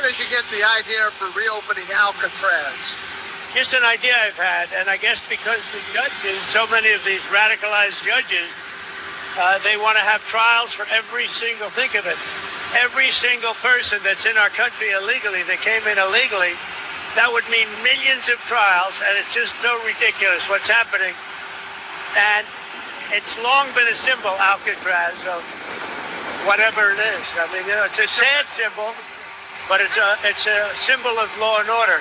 where did you get the idea for reopening Alcatraz? Just an idea I've had, and I guess because the judges, so many of these radicalized judges, they want to have trials for every single, think of it, every single person that's in our country illegally, that came in illegally. That would mean millions of trials, and it's just so ridiculous what's happening. And it's long been a symbol, Alcatraz, of whatever it is. I mean, it's a sad symbol, but it's a symbol of law and order.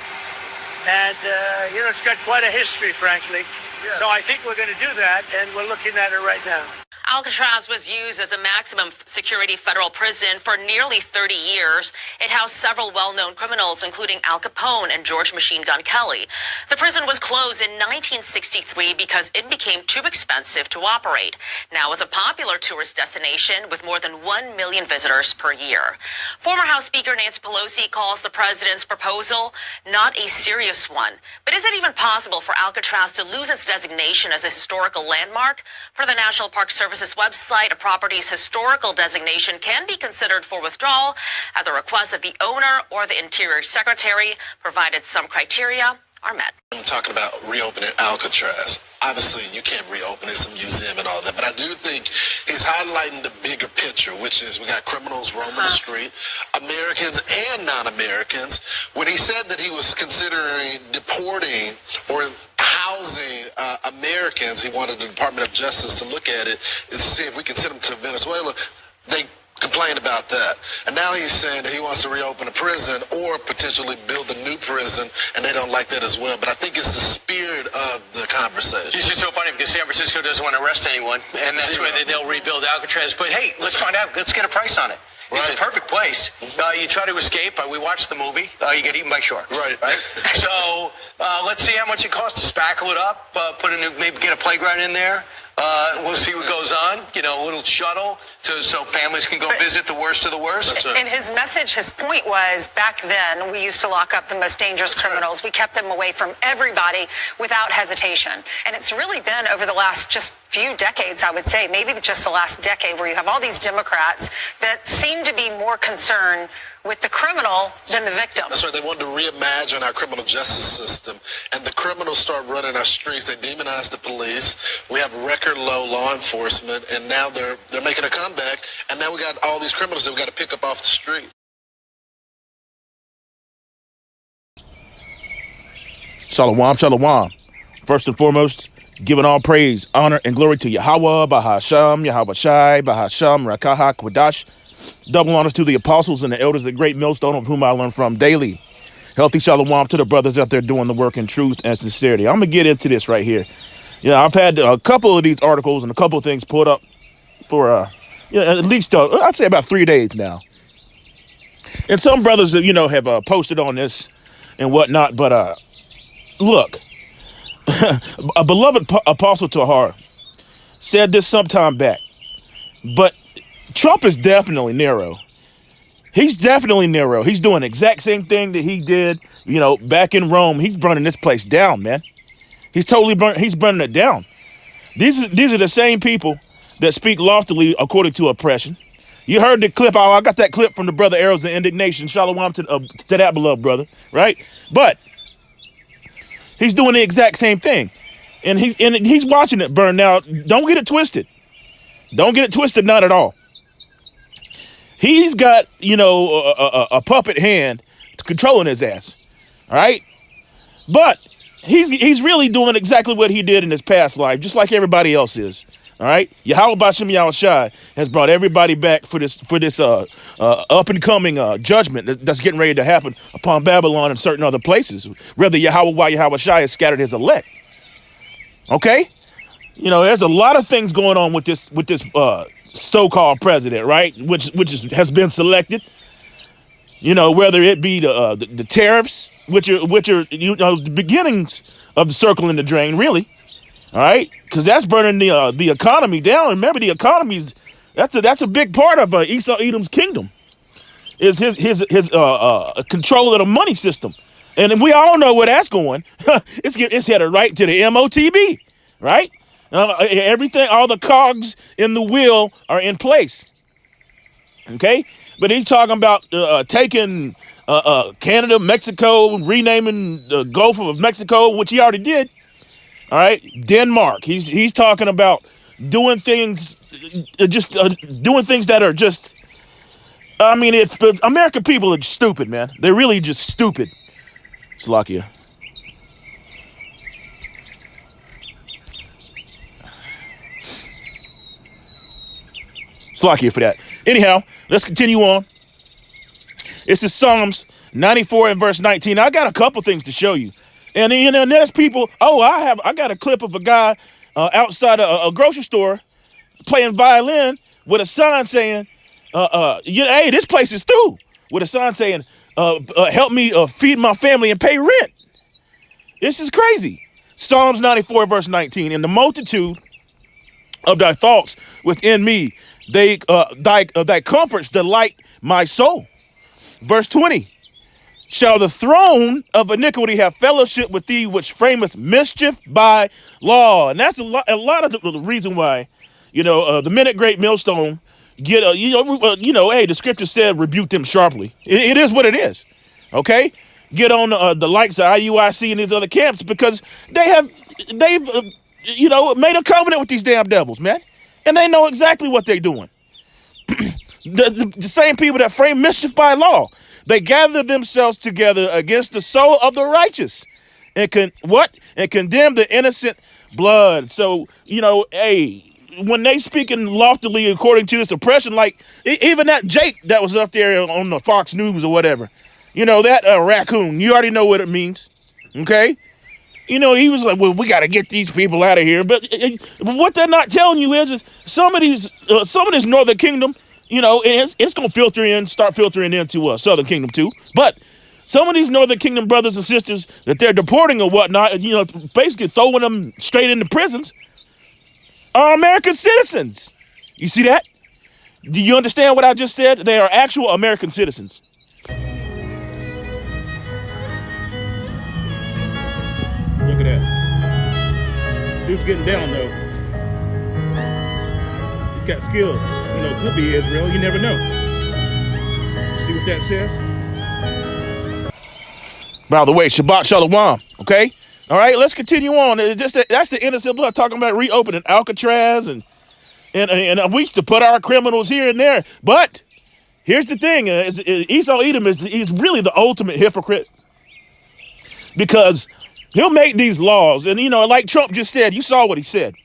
And, it's got quite a history, frankly. Yeah. So I think we're going to do that, and we're looking at it right now. Alcatraz was used as a maximum security federal prison for nearly 30 years. It housed several well-known criminals, including Al Capone and George Machine Gun Kelly. The prison was closed in 1963 because it became too expensive to operate. Now it's a popular tourist destination with more than 1 million visitors per year. Former House Speaker Nancy Pelosi calls the president's proposal not a serious one. But is it even possible for Alcatraz to lose its designation as a historical landmark? For the National Park Service's website, a property's historical designation can be considered for withdrawal at the request of the owner or the Interior Secretary, provided some criteria are met. I'm talking about reopening Alcatraz. Obviously, you can't reopen it, it's a museum and all that, but I do think he's highlighting the bigger picture, which is we got criminals roaming the street, Americans and non-Americans. When he said that he was considering deporting or housing Americans, he wanted the Department of Justice to look at it, is to see if we can send them to Venezuela. They complained about that. And now he's saying that he wants to reopen a prison or potentially build a new prison, and they don't like that as well. But I think it's the spirit of the conversation. It's just so funny because San Francisco doesn't want to arrest anyone, and that's why they'll rebuild Alcatraz. But hey, let's find out. Let's get a price on it. Right. It's a perfect place. You try to escape. We watched the movie. You get eaten by sharks. Right. So let's see how much it costs to spackle it up. Maybe get a playground in there. We'll see what goes on. A little shuttle so families can go visit the worst of the worst. That's right. And his message, his point was, back then, we used to lock up the most dangerous criminals. We kept them away from everybody without hesitation. And it's really been over the last just few decades, I would say, maybe just the last decade, where you have all these Democrats that seem to be more concerned with the criminal than the victim. That's right. They wanted to reimagine our criminal justice system, and the criminals start running our streets. They demonize the police. We have record low law enforcement, and now they're making a comeback. And now we got all these criminals that we got to pick up off the street. Shalom, shalom. First and foremost, giving all praise, honor, and glory to Yahweh, Bahasham, Yahweh Shai, Bahasham, Rakaha, Kwadash. Double honors to the apostles and the elders, the great millstone of whom I learn from daily. Healthy shalom to the brothers out there doing the work in truth and sincerity. I'm going to get into this right here. I've had a couple of these articles and a couple of things put up for, at least, I'd say about 3 days now. And some brothers, have posted on this and whatnot. But look, a beloved apostle Tahar said this sometime back. But Trump is definitely Nero. He's definitely Nero. He's doing the exact same thing that he did, back in Rome. He's burning this place down, man. He's burning it down. These are the same people that speak loftily according to oppression. You heard the clip. I got that clip from the brother Arrows of Indignation. Shalom to that beloved brother, right? But he's doing the exact same thing. And he's watching it burn. Now, don't get it twisted. Don't get it twisted, not at all. He's got, a puppet hand controlling his ass, all right? But he's really doing exactly what he did in his past life, just like everybody else is, all right? Yahweh Bashem Yahweh Shai has brought everybody back for this up-and-coming judgment that's getting ready to happen upon Babylon and certain other places, whether Yahweh Shai has scattered his elect, okay? There's a lot of things going on with this so-called president, right? Which has been selected. Whether it be the tariffs, which are the beginnings of the circle in the drain, really. All right, because that's burning the economy down. Remember, the economy's that's a big part of Esau Edom's kingdom. Is his control of the money system, and we all know where that's going. It's headed right to the MOTB, right? Everything, all the cogs in the wheel are in place. Okay, but he's talking about taking Canada, Mexico, renaming the Gulf of Mexico, which he already did. All right, Denmark. He's talking about doing things, doing things that are just. I mean, if the American people are stupid, man. They're really just stupid. Slovakia. Slovakia for that. Anyhow, let's continue on. This is Psalms 94 and verse 19. I got a couple things to show you. And there's people, I got a clip of a guy outside a grocery store playing violin with a sign saying, hey, this place is through. With a sign saying, help me feed my family and pay rent. This is crazy. Psalms 94 verse 19. In the multitude of thy thoughts within me, thy comforts delight my soul. Verse 20. Shall the throne of iniquity have fellowship with thee, which framest mischief by law? And that's a lot of the reason why, the men at Great Millstone get hey, the scripture said rebuke them sharply. It is what it is. Okay, get on the likes of IUIC and these other camps because they've made a covenant with these damn devils, man, and they know exactly what they're doing. the same people that frame mischief by law. They gather themselves together against the soul of the righteous and condemn the innocent blood. So, hey, when they speaking loftily according to this oppression, like even that Jake that was up there on the Fox News or whatever, that raccoon, you already know what it means. Okay. He was like, well, we got to get these people out of here. But what they're not telling you is some of this Northern Kingdom, and it's going to start filtering into Southern Kingdom too. But some of these Northern Kingdom brothers and sisters that they're deporting or whatnot, basically throwing them straight into prisons, are American citizens. You see that? Do you understand what I just said? They are actual American citizens. Look at that. Dude's getting down though. Got skills, could be Israel, you never know. See what that says? By the way, Shabbat Shalom, okay? All right, let's continue on. That's the innocent blood talking about reopening Alcatraz and we used to put our criminals here and there. But here's the thing, Esau Edom he's really the ultimate hypocrite because he'll make these laws and, like Trump just said, you saw what he said.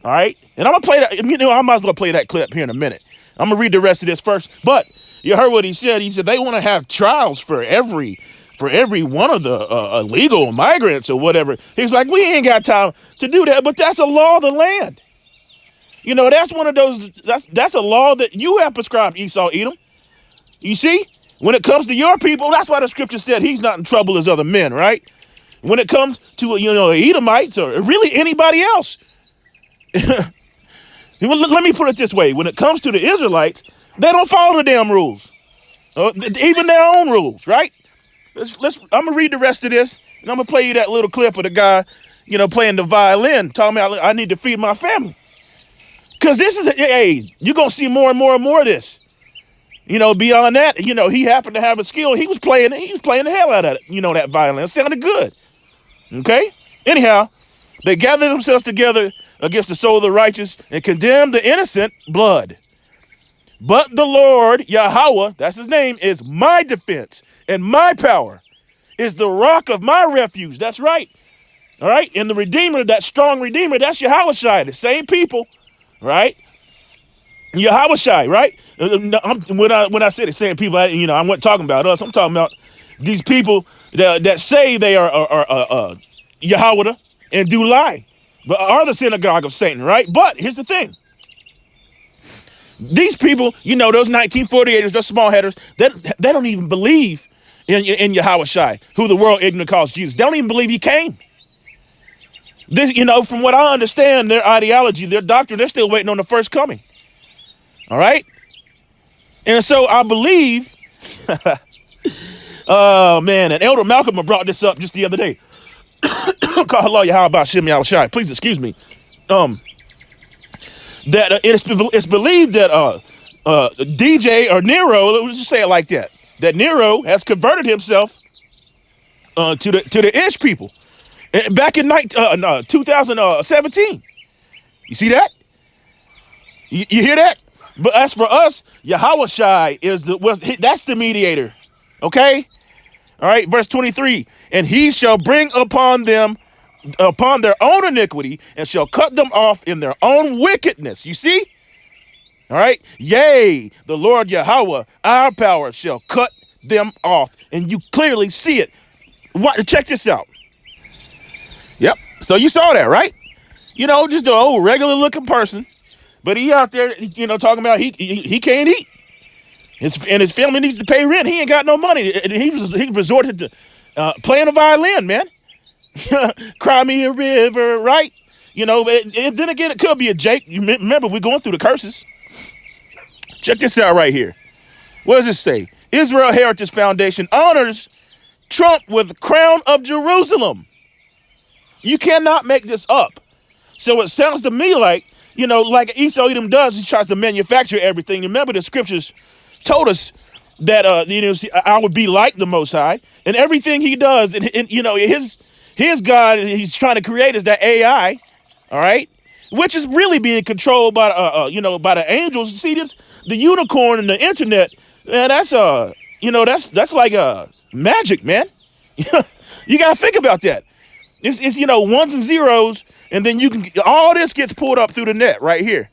All right, and I'm gonna play that. I might as well play that clip here in a minute. I'm gonna read the rest of this first. But you heard what he said. He said they want to have trials for every one of the illegal migrants or whatever. He's like, we ain't got time to do that. But that's a law of the land. That's one of those. That's a law that you have prescribed, Esau Edom. You see, when it comes to your people, that's why the scripture said he's not in trouble as other men, right? When it comes to Edomites or really anybody else. Let me put it this way. When it comes to the Israelites, they don't follow the damn rules. Even their own rules, right? I'm going to read the rest of this, and I'm going to play you that little clip of the guy, playing the violin, talking about I need to feed my family. Because this is, you're going to see more and more and more of this. Beyond that, he happened to have a skill. He was playing the hell out of it, that violin. It sounded good. Okay? Anyhow, they gather themselves together against the soul of the righteous and condemn the innocent blood. But the Lord, Yahweh, that's his name, is my defense and my power, is the rock of my refuge. That's right. All right. And the Redeemer, that strong Redeemer, that's Yahushua, the same people, right? Yahushua, right? When I say the same people, I wasn't talking about us. I'm talking about these people that say they are Yahweh and do lie, but are the synagogue of Satan, right? But here's the thing. These people, those 1948ers, those small headers, they don't even believe in Yahushua, who the world ignorant calls Jesus. They don't even believe he came. This, from what I understand, their ideology, their doctrine, they're still waiting on the first coming. All right? And so I believe, oh man, and Elder Malcolm brought this up just the other day. Please excuse me. That it's believed that DJ or Nero, let's just say it like that. that Nero has converted himself to the Ish people back in 2017. You see that? You hear that? But as for us, Yahweh Shai that's the mediator. Okay? All right, verse 23. And he shall bring upon their own iniquity, and shall cut them off in their own wickedness. You see? All right? Yea, the Lord Yahweh, our power, shall cut them off. And you clearly see it. Check this out. Yep. So you saw that, right? You know, just an old regular looking person. But he out there, you know, talking about he can't eat. And his family needs to pay rent. He ain't got no money. He resorted to playing a violin, man. Cry me a river, right? You know, and then again, it could be a Jake. You remember, we're going through the curses. Check this out right here. What does it say? Israel Heritage Foundation honors Trump with the crown of Jerusalem. You cannot make this up. So it sounds to me like, you know, like Esau Edom does, he tries to manufacture everything. Remember, the scriptures told us that, you know, I would be like the Most High. And everything he does, and you know, his God he's trying to create is that AI, all right? Which is really being controlled by, you know, by the angels. See, the unicorn and the internet, man, that's, you know, that's like magic, man. You got to think about that. It's, you know, ones and zeros, and then all this gets pulled up through the net right here.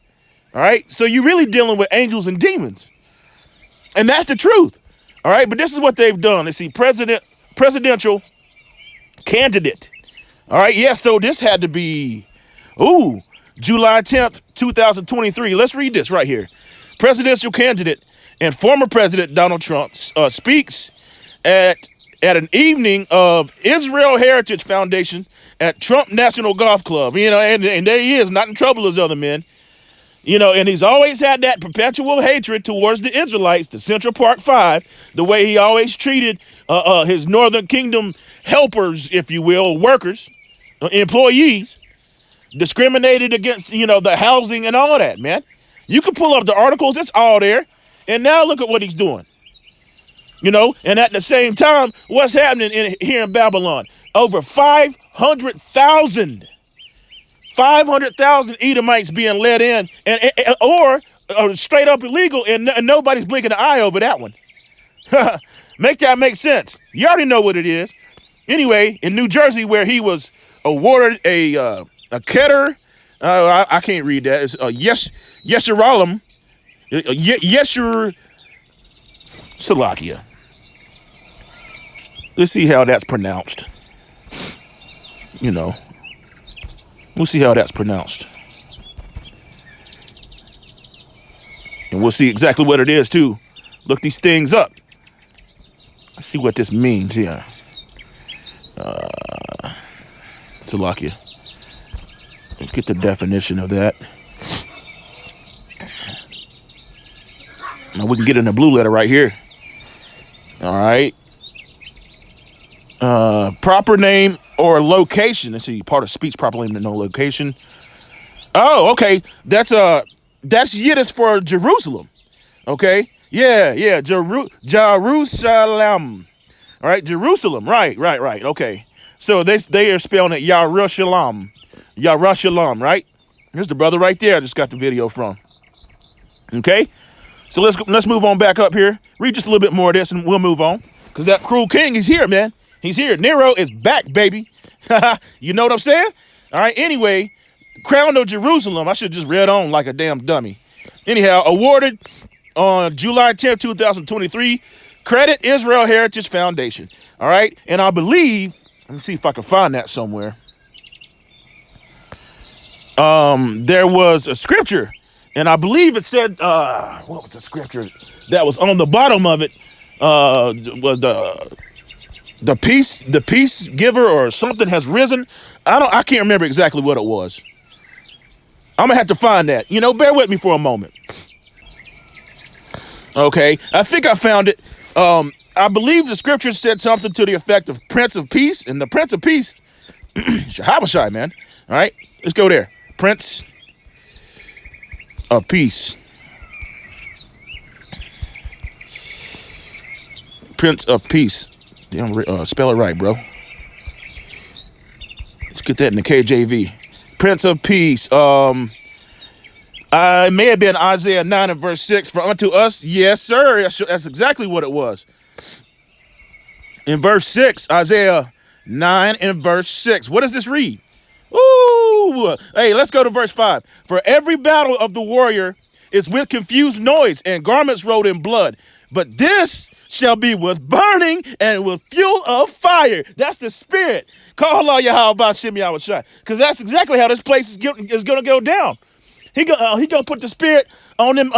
All right. So you're really dealing with angels and demons. And that's the truth. All right. But this is what they've done. Let's see, presidential candidate. All right. Yeah. So this had to be, July 10th, 2023. Let's read this right here. Presidential candidate and former President Donald Trump speaks at an evening of Israel Heritage Foundation at Trump National Golf Club. You know, and there he is, not in trouble as other men. You know, and he's always had that perpetual hatred towards the Israelites, the Central Park Five, the way he always treated his Northern Kingdom helpers, if you will, workers, employees, discriminated against, you know, the housing and all that, man. You can pull up the articles, it's all there. And now look at what he's doing. You know, and at the same time, what's happening here in Babylon? Over 500,000 Edomites being let in, or straight up illegal, and nobody's blinking an eye over that one. Make that make sense. You already know what it is. Anyway, in New Jersey, where he was awarded a Keter, I can't read that. It's Yeshurun, Yeshur Salakia. Let's see how that's pronounced. You know, we'll see how that's pronounced. And we'll see exactly what it is, too. Look these things up. Let's see what this means here. Salakia. Let's get the definition of that. Now we can get in the blue letter right here. All right. Proper name or location. Let's see, part of speech, proper name and no location. Oh, okay. That's Yiddish for Jerusalem. Okay. Yeah. Jerusalem. All right, Jerusalem. Right. Okay. So they are spelling it Yarushalam. Yarushalam, right? Here's the brother right there I just got the video from. Okay. So let's move on back up here. Read just a little bit more of this and we'll move on. Because that cruel king, he's here, man. He's here. Nero is back, baby. You know what I'm saying? All right. Anyway, Crown of Jerusalem. I should have just read on like a damn dummy. Anyhow, awarded on July 10th, 2023. Credit Israel Heritage Foundation. All right. And I believe, let me see if I can find that somewhere. There was a scripture. And I believe it said, what was the scripture that was on the bottom of it? Was the peace giver or something has risen. I can't remember exactly what it was. I'm gonna have to find that. You know, bear with me for a moment. Okay, I think I found it. I believe the scripture said something to the effect of Prince of Peace, and the Prince of Peace, Habashai, man. All right, let's go there. Prince of Peace. Prince of Peace. Damn, spell it right, bro. Let's get that in the KJV. Prince of Peace. It may have been Isaiah 9 and verse 6. For unto us, yes, sir. That's exactly what it was. In verse 6, Isaiah 9 and verse 6. What does this read? Ooh. Hey, let's go to verse 5. For every battle of the warrior is with confused noise and garments rolled in blood. But this shall be with burning and with fuel of fire. That's the spirit. Call Allah Yahweh Shem Yahweh Shai. Because that's exactly how this place is going to go down. He gonna put the spirit on them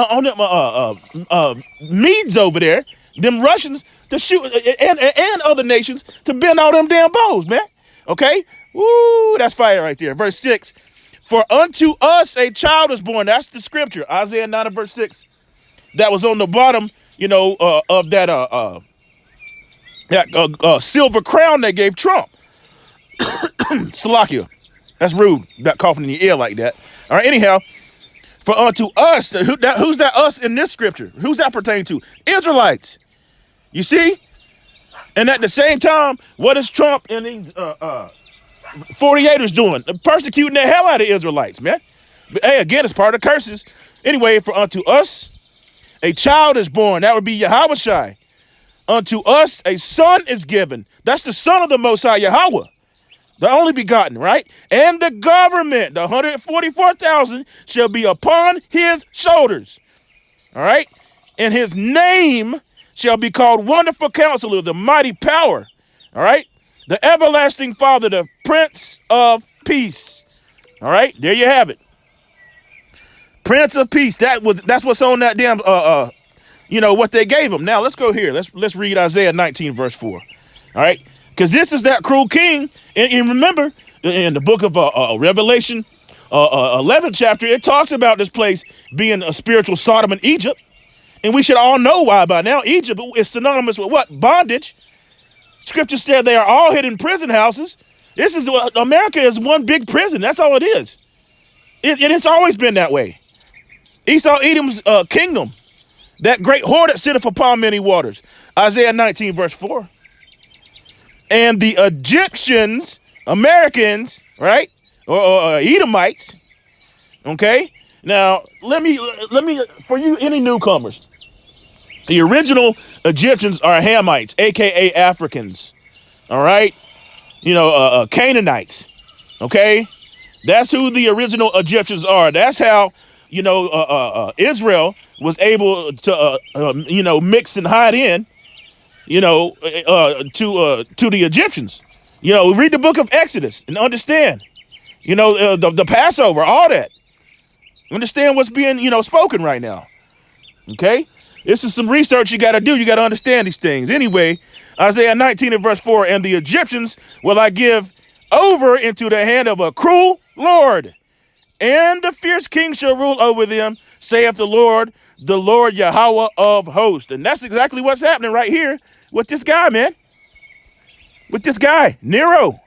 Medes over there, them Russians to shoot, and other nations to bend all them damn bows, man. Okay? Woo, that's fire right there. Verse 6. For unto us a child is born. That's the scripture. Isaiah 9 and verse 6. That was on the bottom, of that silver crown they gave Trump. Salakia. That's rude. That coughing in your ear like that. All right, anyhow. For unto us, who's that us in this scripture? Who's that pertaining to? Israelites. You see? And at the same time, what is Trump and these 48ers doing? They're persecuting the hell out of Israelites, man. But, hey, again, it's part of the curses. Anyway, for unto us, a child is born. That would be Yahweh Shai. Unto us, a son is given. That's the son of the Most High Yahweh. The only begotten, right? And the government, the 144,000, shall be upon his shoulders. All right? And his name shall be called Wonderful Counselor, the Mighty Power. All right? The Everlasting Father, the Prince of Peace. All right? There you have it. Prince of Peace. That's what's on that damn what they gave him. Now let's go here. Let's read Isaiah 19 verse 4. All right? Because this is that cruel king. And remember, in the book of Revelation, 11th chapter, it talks about this place being a spiritual Sodom and Egypt. And we should all know why by now. Egypt is synonymous with what? Bondage. Scripture said they are all hid in prison houses. America is one big prison. That's all it is. It's always been that way. Esau Edom's kingdom, that great whore that sitteth upon many waters. Isaiah 19 verse 4. And the Egyptians, Americans, right, or Edomites, okay. Now let me for you any newcomers. The original Egyptians are Hamites, aka Africans. All right, Canaanites. Okay, that's who the original Egyptians are. That's how Israel was able to mix and hide in. To the Egyptians. Read the book of Exodus and understand, the Passover, all that. Understand what's being, spoken right now. Okay? This is some research you got to do. You got to understand these things. Anyway, Isaiah 19 and verse 4, and the Egyptians will I give over into the hand of a cruel Lord, and the fierce king shall rule over them, saith the Lord Yahweh of hosts. And that's exactly what's happening right here with this guy, man. With this guy, Nero.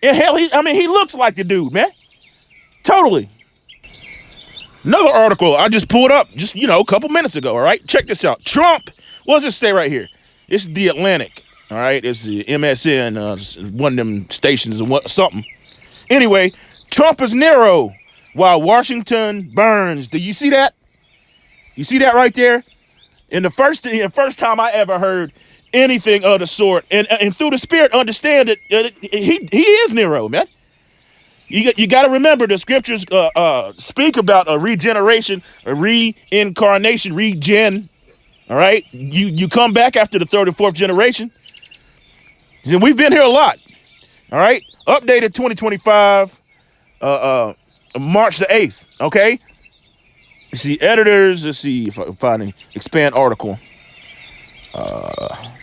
And hell, he looks like the dude, man. Totally. Another article I just pulled up just, a couple minutes ago, all right? Check this out. Trump, what does it say right here? It's The Atlantic, all right? It's the MSN, one of them stations or something. Anyway, Trump is Nero while Washington burns. Do you see that? You see that right there? And the first time I ever heard anything of the sort, and through the spirit understand that he is Nero, man. You got to remember the scriptures speak about a regeneration, a reincarnation, regen. All right, you come back after the third or fourth generation. And we've been here a lot. All right, updated 2025, March the 8th. Okay. You see editors. Let's see if I can find an expand article about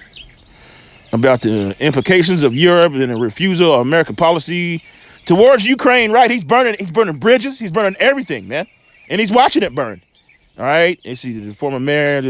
the implications of Europe and the refusal of American policy towards Ukraine. Right, he's burning bridges. He's burning everything, man, and he's watching it burn. All right, you see the former mayor.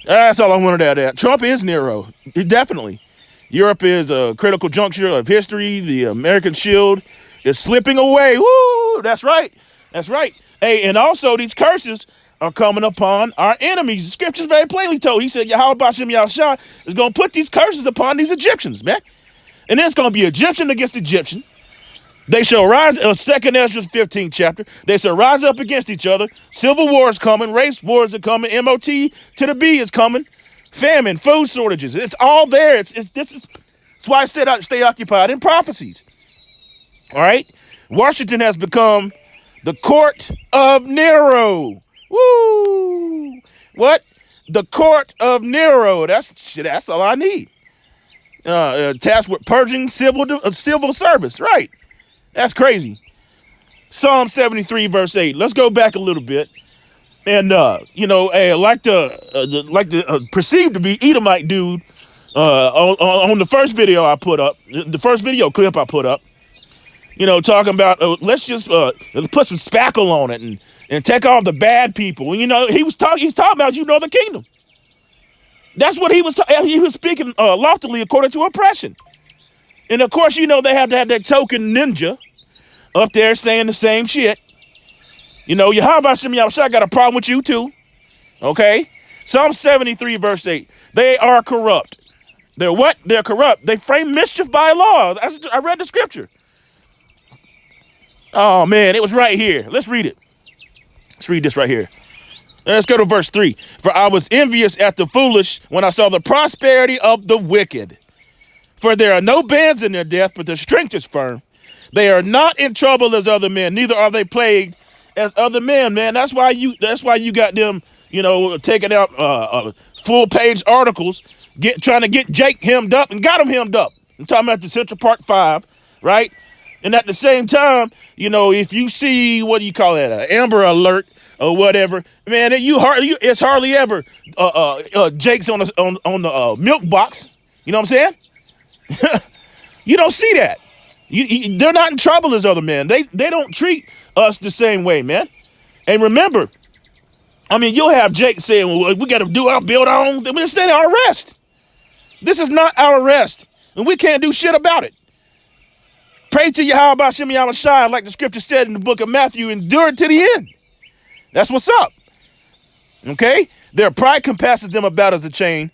That's all I wanted to add. Trump is Nero, definitely. Europe is a critical juncture of history. The American shield is slipping away. Woo! That's right. That's right. Hey, and also these curses are coming upon our enemies. The scriptures very plainly told. He said, Yahweh Bashem Yahushua is going to put these curses upon these Egyptians, man. And then it's going to be Egyptian against Egyptian. They shall rise, 2nd Ezra 15th chapter. They shall rise up against each other. Civil war is coming. Race wars are coming. MOT to the B is coming. Famine, food shortages. It's all there. That's why I said stay occupied in prophecies. All right? Washington has become the court of Nero. Woo! What? The court of Nero. That's all I need. Tasked with purging civil service. Right. That's crazy. Psalm 73 verse 8. Let's go back a little bit. And like the perceived to be Edomite dude on the first video I put up, the first video clip I put up, talking about let's just put some spackle on it and take off the bad people. He's talking about the kingdom. That's what he was he was speaking loftily according to oppression. And of course, they have to have that token ninja up there saying the same shit. Yahweh Hashem Yahushua got a problem with you too. Okay? Psalm 73 verse 8. They are corrupt. They're what? They're corrupt. They frame mischief by law. I read the scripture. Oh man, it was right here. Let's read it. Let's read this right here. Let's go to verse 3. For I was envious at the foolish when I saw the prosperity of the wicked. For there are no bands in their death, but their strength is firm. They are not in trouble as other men, neither are they plagued as other men, man. That's why you got them, taking out full page articles, trying to get Jake hemmed up and got him hemmed up. I'm talking about the Central Park 5, right? And at the same time, if you see, what do you call that, an Amber Alert or whatever, man, it's hardly ever Jake's on the milk box. You know what I'm saying? You don't see that. They're not in trouble as other men. They don't treat us the same way, man. And remember, you'll have Jake saying, well, we got to build our own. This ain't our rest. This is not our rest. And we can't do shit about it. Pray to Yahweh Bashem Yahushua, like the scripture said in the book of Matthew, endure to the end. That's what's up. Okay? Their pride compasses them about as a chain.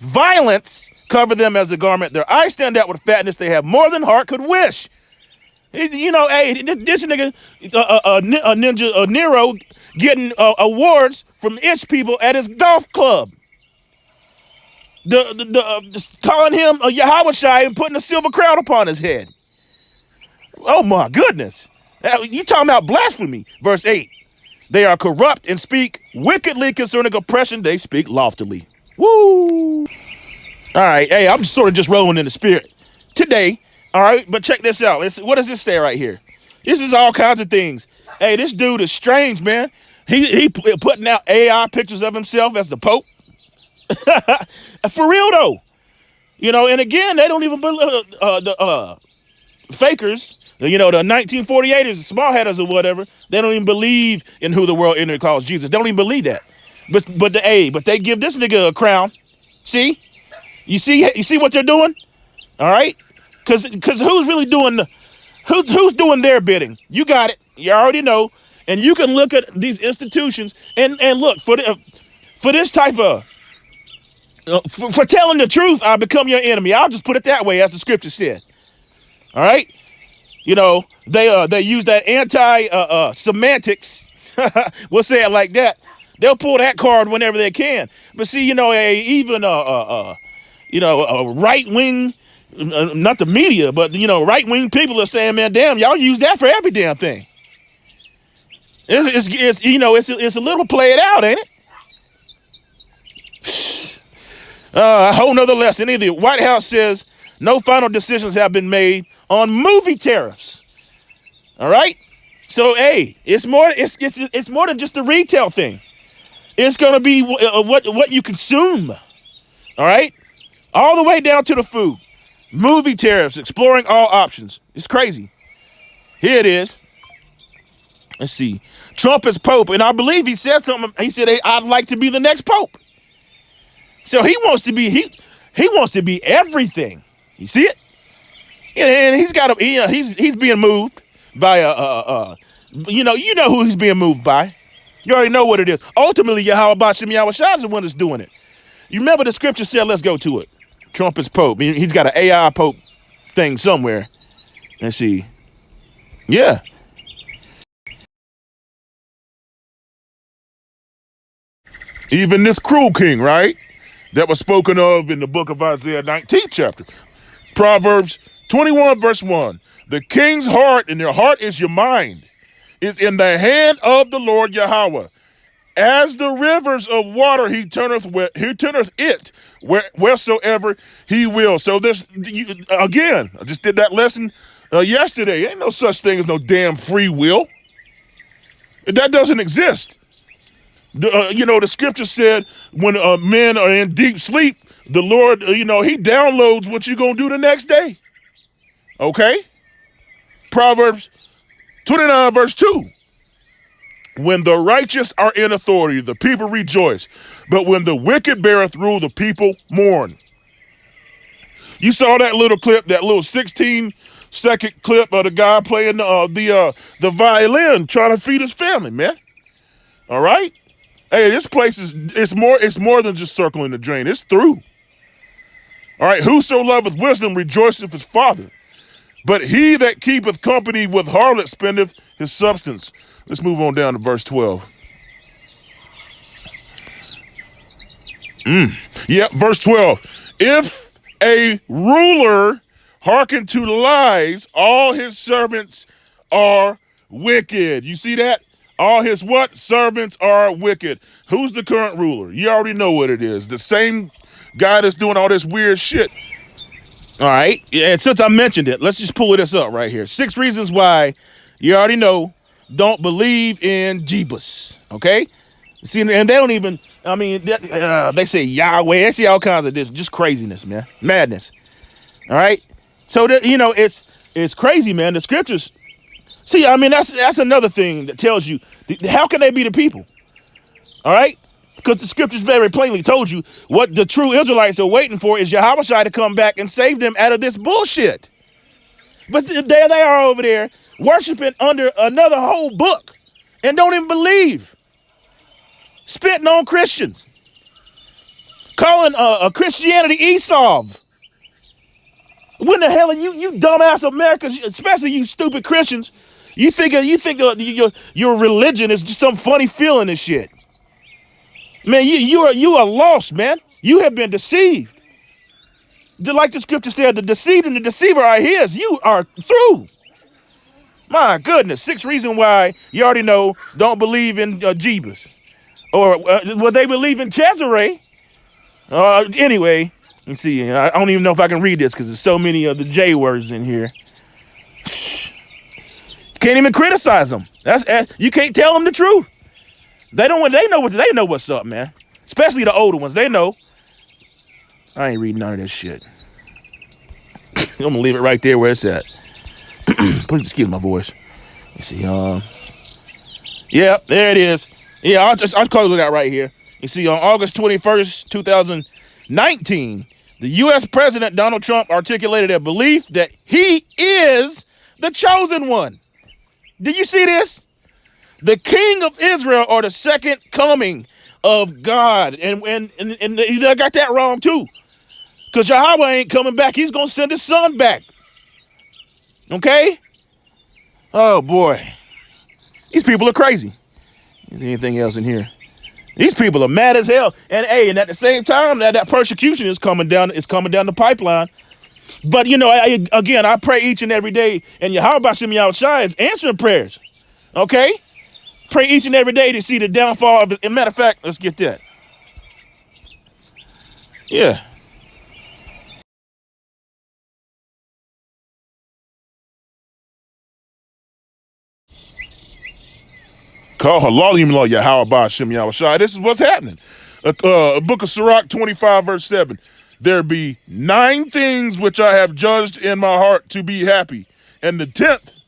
Violence cover them as a garment. Their eyes stand out with fatness. They have more than heart could wish. This nigga, Ninja Nero, getting awards from itch people at his golf club. Calling him a Yahweh Shai and putting a silver crown upon his head. Oh my goodness. You talking about blasphemy. Verse 8. They are corrupt and speak wickedly concerning oppression. They speak loftily. Woo. All right. Hey, I'm sort of just rolling in the spirit today. All right. But check this out. What does this say right here? This is all kinds of things. Hey, this dude is strange, man. He putting out AI pictures of himself as the Pope. For real, though. And again, they don't even believe the fakers. The 1948ers, the small headers or whatever, they don't even believe in who the world internet calls Jesus. They don't even believe that. But they give this nigga a crown. See? You see what they're doing? All right? Cause who's really doing who's doing their bidding? You got it. You already know. And you can look at these institutions and look for this type of for telling the truth, I'll become your enemy. I'll just put it that way, as the scripture said. All right? They use that anti-semantics. We'll say it like that. They'll pull that card whenever they can. But see, even right-wing, not the media, but right-wing people are saying, man, damn, y'all use that for every damn thing. It's a little played out, ain't it? A whole nother lesson. The White House says no final decisions have been made on movie tariffs. All right. So, hey, it's more than just the retail thing. It's going to be what you consume. All right. All the way down to the food. Movie tariffs, exploring all options. It's crazy. Here it is. Let's see. Trump is Pope. And I believe he said something. He said, hey, I'd like to be the next Pope. So he wants to be everything. You see it? And he's got he's being moved by you know who he's being moved by. You already know what it is. Ultimately, Yahweh Bashim Yahweh Shai is the one that's doing it. You remember the scripture said, let's go to it. Trump is Pope. He's got an AI Pope thing somewhere. Let's see. Yeah. Even this cruel king, right? That was spoken of in the book of Isaiah 19th chapter. Proverbs 21 verse 1. The king's heart, and their heart is your mind, is in the hand of the Lord Yahweh. As the rivers of water, he turneth it wheresoever he will. So again, I just did that lesson yesterday. Ain't no such thing as no damn free will. That doesn't exist. The scripture said when men are in deep sleep, the Lord, he downloads what you're going to do the next day. Okay? Proverbs 29 verse 2. When the righteous are in authority, the people rejoice. But when the wicked beareth rule, the people mourn. You saw that little clip, that little 16-second clip of the guy playing the violin, trying to feed his family, man. All right? Hey, this place it's more than just circling the drain. It's through. All right, whoso loveth wisdom rejoiceth his father. But he that keepeth company with harlot spendeth his substance. Let's move on down to verse 12. Verse 12. If a ruler hearken to lies, all his servants are wicked. You see that? All his what? Servants are wicked. Who's the current ruler? You already know what it is. The same guy that's doing all this weird shit. All right. And since I mentioned it, let's just pull this up right here. 6 reasons why you already know don't believe in Jeebus. Okay? See, and they don't even, they say Yahweh. They say all kinds of this, just craziness, man. Madness. All right? So, it's crazy, man. The scriptures. See, that's another thing that tells you, how can they be the people? All right? Because the scriptures very plainly told you what the true Israelites are waiting for is Yahweh Shai to come back and save them out of this bullshit. But there they are over there worshiping under another whole book and don't even believe. Spitting on Christians. Calling Christianity Esau. When the hell are you dumbass Americans, especially you stupid Christians, you think your religion is just some funny feeling and shit. Man, you are lost, man. You have been deceived. Like the scripture said, the deceived and the deceiver are his. You are through. My goodness. 6 reasons why you already know don't believe in Jeebus. Or they believe in Cesare. Anyway, let's see. I don't even know if I can read this because there's so many of the J words in here. Can't even criticize them. You can't tell them the truth. They know what's up, man. Especially the older ones. They know. I ain't reading none of this shit. I'm gonna leave it right there where it's at. Please excuse my voice. Let's see. Yeah, there it is. Yeah, I'll close it out right here. You see, on August 21st, 2019, the U.S. President Donald Trump articulated a belief that he is the chosen one. Do you see this? The king of Israel, or the second coming of God. And they got that wrong too. Because Yahweh ain't coming back. He's going to send his son back. Okay? Oh, boy. These people are crazy. Is there anything else in here? These people are mad as hell. And at the same time, that persecution is coming down the pipeline. But, I pray each and every day. And Yahweh Bashim Yahweh Shai is answering prayers. Okay? Pray each and every day to see the downfall of it. As a matter of fact, let's get that. Yeah. Call Halalim Yahweh Bashim Yahweh Shai. This is what's happening. Book of Sirach 25 verse 7. There be 9 things which I have judged in my heart to be happy, and the 10th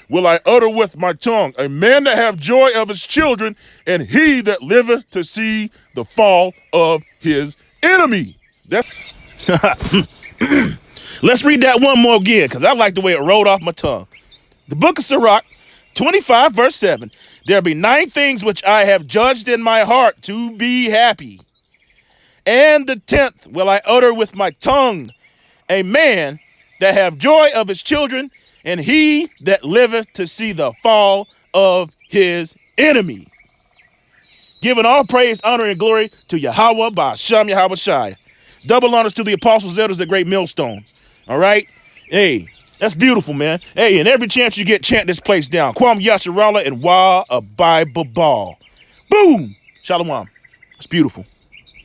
will I utter with my tongue, a man that have joy of his children, and he that liveth to see the fall of his enemy. Let's read that one more again, because I like the way it rolled off my tongue. The book of Sirach, 25 verse 7. There be 9 things which I have judged in my heart to be happy. And the 10th will I utter with my tongue, a man that have joy of his children, and he that liveth to see the fall of his enemy. Giving all praise, honor, and glory to Yahweh by Hashem Yahweh Shai. Double honors to the apostles, elders, the great millstone. All right? Hey, that's beautiful, man. Hey, and every chance you get, chant this place down. Kwam Yasharala and Wa a Bible Ball. Boom! Shalom. It's beautiful.